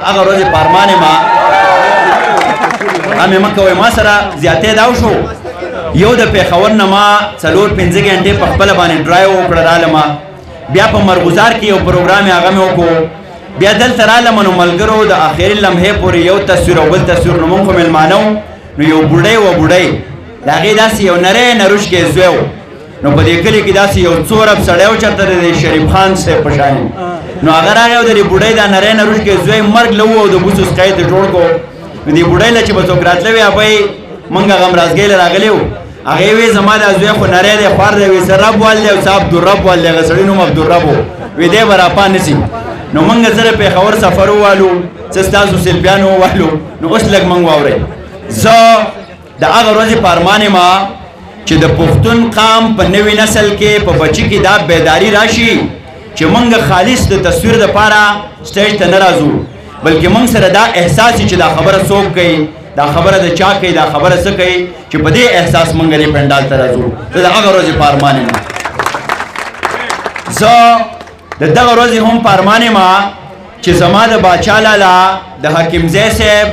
هغه ورځې پارمانې ما امې مه کوئ ما سره زیاتې دا وشو یو د پېښور نه ما 4-5 غنټې په خپله باندې ډرایو وکړه رالمه بیا په مرغوزار کې یو پروګرام هغه مې وکړو بیا دلته رالمه نو ملګرو د آخري لمحې پورې یو تصویر او بل تصویر نو موږ خو میلمانه وو نو یو بوډۍ و بوډۍ د هغې داسې یو نری نروشکی زوی و نو په دې کلي کې داسې یو څورب سړی و چېرته د شریف خان صاحب په شانې نو هغه راغی او د دې بوډۍ دا نری نروشکی زوی مرګ له وو او د بوسو سقی ته جوړ کړو نو دې بوډۍ له چې به څوک راتله وي ابۍ موږ هغه مرازګۍ له راغلي وو هغې وی زما دا زوی خو نری دی خوار دی وی زه رب وال دی او څه عبدالرب وال دی هغه سړي نوم عبدالرب و وی دی به راپا نسي نو موږ سره پېښور سفر ووالو څه ستاسو سلفیان ووالو نو اوس لږ موږ واورئ زه د هغه ورځې پارمانې ما چې د پښتون قام په نوي نسل کې په بچي کې دا بیداري راشي چې موږ خالص د تصویر دپاره سټیج ته نه راځو بلکې موږ سره دا احساس چې دا خبره څوک کوي دا خبره د چا کوي دا خبره څه کوي چې په دې احساس موږ دې پنډال ته راځو زه د هغه ورځې پارمانې ما زه د دغه ورځې هم پارمانې ما چې زما د باچا لالا د حکیمزی صاحب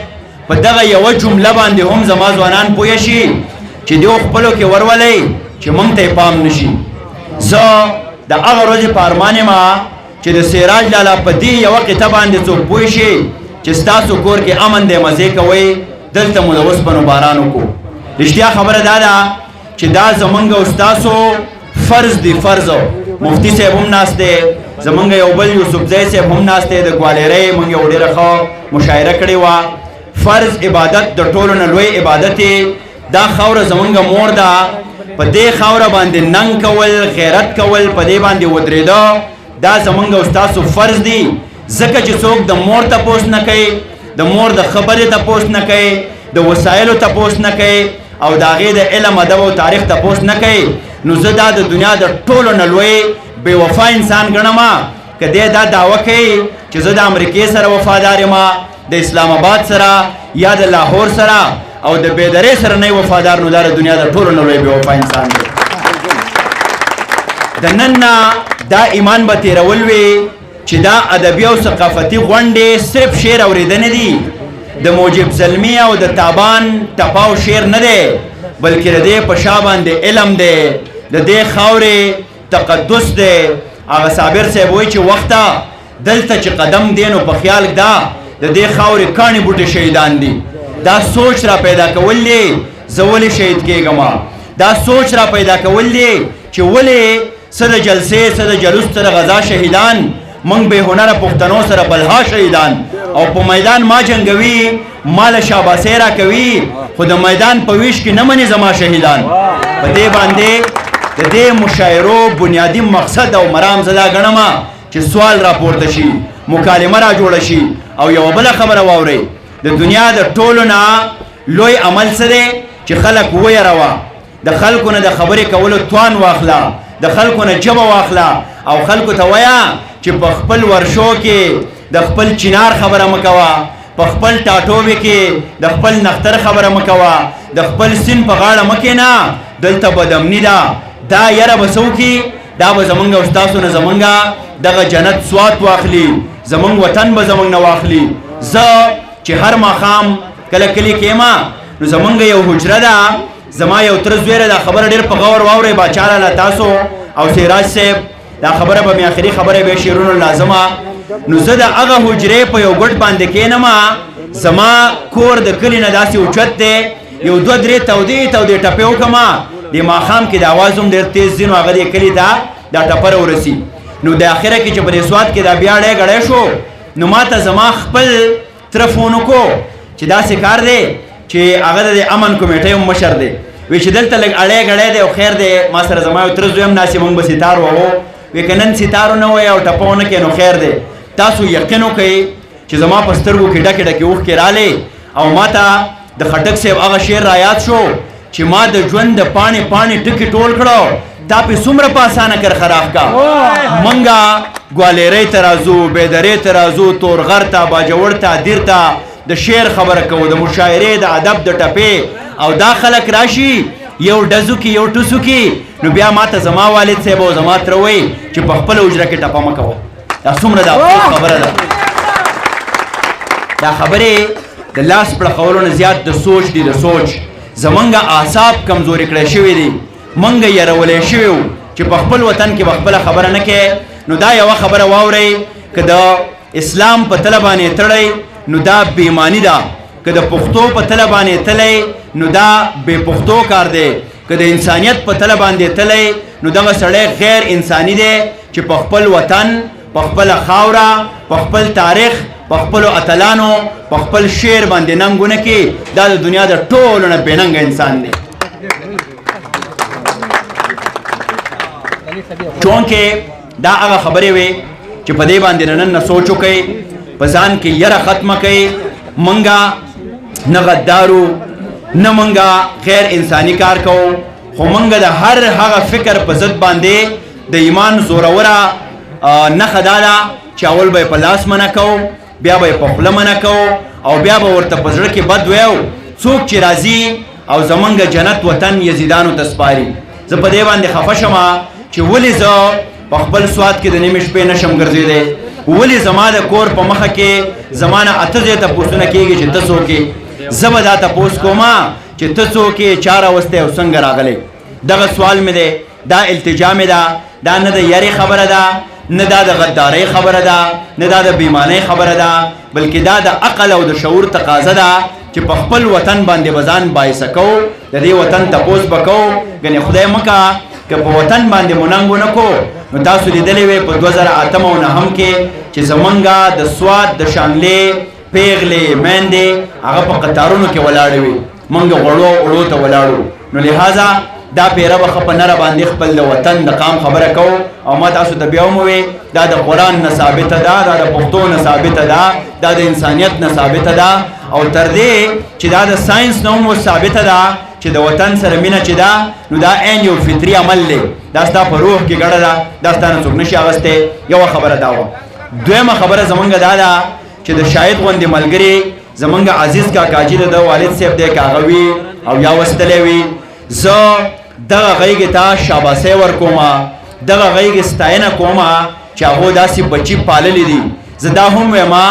په دغه یوه جمله باندې هم زما ځوانان پوه شي چې دیو خپلو کې ورولئ چې موږ ته یې پام نشي زه د هغه ورځې پارمانې ما چې د سراج لالا په دې یوه قطعه باندې څوک پوه شي چې ستاسو کور کې امن دی مزې کوئ دلته مو د اوسپنو باران وکړو رښتیا خبره دا ده چې دا زمونږ او ستاسو فرض دی فرض مفتی صاحب هم ناست دی زمونږ یو بل یوسفزی صاحب هم ناست دی د ګوالېرۍ موږ یو ډېره ښه مشاعره کړې وه فرض عبادت د ټولو نه لوی عبادت دا خاوره زمونږ مور ده په دې خاوره باندې ننګ کول غیرت کول په دې باندې ودرېده دا زمونږ او ستاسو فرض دی ځکه چې څوک د مور تپوس نه کوي د مور د خبرې تپوس نه کوي د وسایلو تپوس نه کوي او د هغې د علم ادب او تاریخ تپوس نه کوي نو زه دا د دنیا د ټولو نه لوی بې وفا انسان ګڼمه که دی دا دعوه کوي چې زه د امریکې سره وفادار یم د اسلام آباد سره یا د لاهور سره او د بیدرې سره نه وفادار نو دا د دنیا د ټولو نه لوی بې وفا انسان دی د نن نه دا ایمان به تېرول وي چې دا ادبي او ثقافتي غونډې صرف شعر اورېدنې دي د موجب زلمي او د تابان ټپاو شعر نه دی بلکې د دې په شا باندې علم دی د دې خاورې تقدس دی هغه صابر صاحب وایي چې وخته دلته چې قدم دی نو په خیال دا د دې خاورې کاڼي بوټي شهیدان دي دا سوچ را پیدا کول دی زه ولې شهید کېږم دا سوچ را پیدا کول دی چې ولې څه د جلسې څه د جلوس څه د غذا شهیدان موږ بې هنره پښتنو سره بلها شهیدان او په میدان ما جنګوي ما له شاباسۍ راکوي خو د میدان په ویش کې نه مني زما شهیدان په دې باندې د دې مشاعرو بنیادي مقصد او مرام زه دا ګڼمه چې سوال راپورته شي مکالمه را جوړه شي او یوه بله خبره واورئ د دنیا د ټولو نه لوی عمل څه دی چې خلک ویروه د خلکو نه د خبرې کولو توان واخله د خلکو نه ژبه واخله او خلکو ته وایه چې په خپل ورشو کې د خپل چنار خبره مه کوه په خپل ټاټوبې کې د خپل نختر خبره مه کوه د خپل سیند په غاړه مه کښېنه دلته بدامني ده دا یره به څه وکړي دا به زمونږ او ستاسو نه زمونږ دغه جنت سوات واخلي زمونږ وطن به زمونږ نه واخلي زه چې هر ماښام کله کلي کې یم نو زمونږ یو حجره ده زما یو تره زوی دا خبره ډېر په غور واورئ باچا لاله تاسو او سراج صاحب دا خبره به مې آخري خبره به شعرونو لازمه نو زه د هغه حجرې په یو ګټ باندې کښېنم زما کور د کلي نه داسې اوچت دی یو 2-3 تودې ټپې وکړم د ماښام کې د اواز هم ډېر تیز ځي نو هغه دې کلي ته دا ټپه راورسي نو د اخره کې چې په دې سوات کې دا بیا ډی ګړی شو نو ما ته زما خپل تره فون وکړو چې داسې کار دی چې هغه د امن کمیټۍ هم مشر دی وی چې دلته لږ اړی ګړی دی او خیر دی ما سره زما یو تره زوی هم ناست موږ به ستار وهو وی که نن ستارو نه وی او ټپه ونه کړې نو خیر دی تاسو یقین وکئ چې زما په سترګو کې ډکې ډکې اوښکې رالې او ما ته د خټک صاحب هغه شعر رایاد شو چې ما د ژوند د پاڼې پاڼې ټکي ټول کړو تا پې څومره په اسانه کر خراف کا منګه ګوالېرۍ ته راځو بیدرې ته راځو تورغر ته باجوړ ته دیر ته د شعر خبره کوو د مشاعرې د ادب د ټپې او دا خلک راشي یو ډزو کې یو ټوسو کې نو بیا ما ته زما والد صاحب او زما تره وایي چې په خپله حجره کې ټپه مه کوه دا څومره د افسوس خبره ده دا خبرې د لاس پړقولو نه زیات د سوچ دي د سوچ زمونږ اعصاب کمزوري کړی شوي دي مونږ یرولی شوي وو چې په خپل وطن کې به خپله خبره نه کوې نو دا یوه خبره واورئ که د اسلام په تله باندې تړئ نو دا بېماني ده که د پښتو په تله باندې تلی نو دا بې پښتو کار دی که د انسانیت په تله باندې تلی نو دغه سړی غیر انساني دی چې په خپل وطن په خپله خاوره په خپل تاریخ په خپلو اتلانو په خپل شعر باندې ننګ ونه کړي دا د دنیا د ټولو نه بېننګه انسان دی چونکې دا هغه خبرې وې چې په دې باندې نن نه سوچ وکئ په ځان کې یره ختمه کئ منګه نه غدارو نه منګه غیر انساني کار کوو خو منګه د هر هغه فکر په ضد باندې د ایمان زوروره نښه دا ده چې اول به یې په لاس منع کوو بیا به یې په خوله منع کوو او بیا به ورته په زړه کې بد ویو څوک چې راځي او زمونږ جنت وطن یزیدانو ته سپاري زه په دې باندې خفه شمه چې ولې زه په خپل سوات کې د نیمې شپې نشم ګرځېدی ولې زما د کور په مخه کې زما نه اته ځای تپوسونه کېږي چې ته څوک یې زه به دا تپوس کومه چې ته څوک یې چا راوستی او څنګه راغلی دغه سوال مې دی دا التجا مې ده دا نه د یرې خبره ده نه دا د غدارۍ خبره ده نه دا د بېمانۍ خبره ده بلکې دا د عقل او د شعور تقاضه ده چې په خپل وطن باندې به ځان باعثه کوو د دې وطن تپوس به کوو ګنې خدای مکه که په وطن باندې مو ننګ ونه کړو نو تاسو لیدلی وې په 2008 او 9 کې چې زمونږ د سوات د شانګلې پیغلې میندې هغه په قطارونو کې ولاړې وې مونږ غړو وړو ته ولاړو نو لهذا دا پیره به ښه په نره باندې خپل د وطن د قام خبره کوو او ما تاسو ته بیا وموې دا د قرآن نه ثابته ده دا د پښتو نه ثابته ده دا د انسانیت نه ثابته ده او تر دې چې دا د ساینس نه هم ثابته ده چې د وطن سره مینه چې ده نو دا عین یو فطري عمل دی دا ستا په روح کې ګډه ده دا ستا نه څوک نشي اخیستی یوه خبره دا وه دویمه خبره زمونږ دا ده چې د شاهد غوندې ملګري زمونږ عزیز کاکاجي د والد صاحب دی که هغه وي او یا وستلی وي زه دغه غیږې ته شاباسۍ ورکومه دغه غیږې ستاینه کومه چې هغو داسې بچي پاللی دي زه دا هم ویمه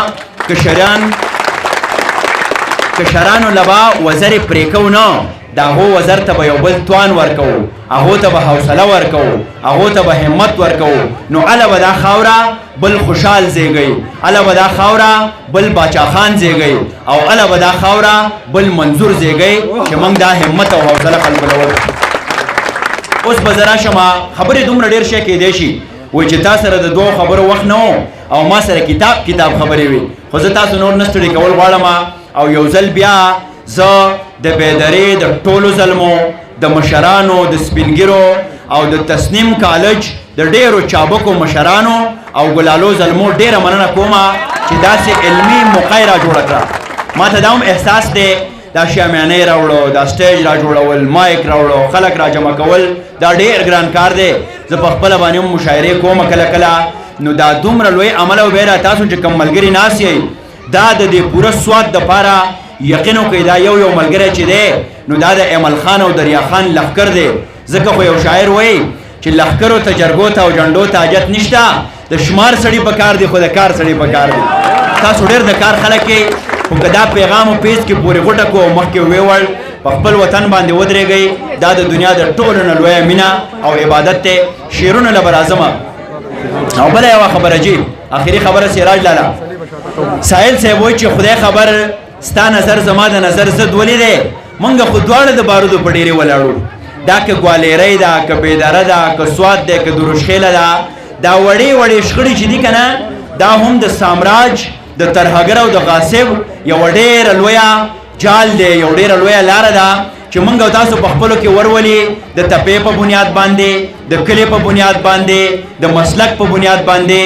کشرانو له به وزرې پرېکو نه د هغو وزر ته به یو بل توان ورکوو هغو ته به حوصله ورکوو هغو ته به همت ورکوو نو هله به دا خاوره بل خوشحال زیږئ هله به دا خاوره بل باچاخان زیږئ او هله به دا خاوره بل منظور زیږئ چې موږ دا همت او حوصله خلکو له ورکړو اوس به زه راشم خبرې دومره ډېر شی کیدی شي وایي چې تا سره د دوو خبرو وخت نه و او ما سره کتاب خبرې وي خو زه تاسو نور نه ستړي کول غواړم او یو ځل بیا زه د بیدرې د ټولو زلمو د مشرانو د سپینګیرو او د تسنیم کالج د ډېرو چابکو مشرانو او ګلالو زلمو ډېره مننه کومه چې داسې علمي موقع یې را جوړه کړه ما ته دا هم احساس دی دا شامیانۍ راوړو دا سټیج را جوړول مایک راوړو خلک را جمع کول دا ډېر ګران کار دی زه په خپله باندې هم مشاعرې کوم کله کله نو دا دومره لوی عمل او بیره تاسو چې کوم ملګري ناست یئ دا د دې پوره سوات دپاره یقین وکړئ دا یو ملګری چې دی نو دا د ایمل خان او دریا خان لښکر دی ځکه خو یو شاعر وایي چې لښکرو ته جرګو ته او جنډو ته حاجت نشته د شمار سړي په کار دی خو د کار سړي په کار دی تاسو ډېر د کار خلک یې خو که دا پیغام و پیز کې پورې غوټه کو او مخکې ویوړ په خپل وطن باندې ودرېږئ دا د دنیا د ټولو نه لویه مینه او عبادت دی شعرونه له به راځمه او بله یوه خبره جي آخري خبره سراج لاله ساحل صاحب وایي چې خدای خبر ستا نظر زما د نظر ضد ولې دی موږ خو دواړه د بارودو په ډېرې ولاړو دا که ګوالیرۍ ده که بیدره ده که سوات دی که دروشخیله ده دا وړې شخړې چې دي که نه دا هم د سامراج د ترهګر او د غاصب یوه ډېره لویه جال دی یو ډېره لویه لاره ده چې موږ او تاسو په خپلو کې ورولي د تپې په بنیاد باندې د کلي په بنیاد باندې د مسلک په بنیاد باندې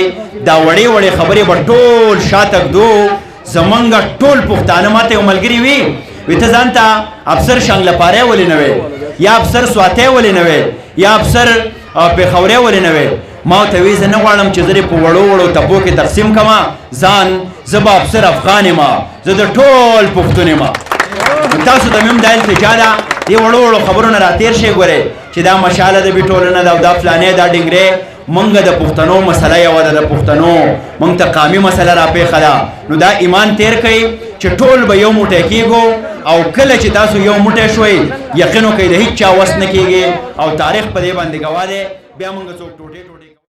دا وړې خبرې به ټول شاته ږدو زمونږ ټول پښتانه ماته یو ملګري وي ته ځان ته افسر شانګلپاری ولې نه وې یا افسر سواتی ولې نه وې یا افسر پېښوري ولې نه وې ما ورته وی زه نه غواړم چې زه دې په وړو تپو کې تقسیم کړمه ځان زه به افسر افغان یم زه د ټول پښتون یم تاسو ته مې هم دا التجا ده دې وړو خبرو نه راتېر شئ ګورئ چې دا مشاله د بي ټولنه ده او دا فلانې دا ډنګرې منګه د پښتنو مسله یو ده، د پښتنو منګ ته قامي مسله را پیښه ده. نو دا ایمان تیر کړئ چې ټول به یو موټی کېږو، او کله چې تاسو یو موټی شوئ یقین وکړئ د هیڅ چا وس نه کېږي، او تاریخ په دې باندې ګواه دی. بیا موږ څوک ټوټې ټوټې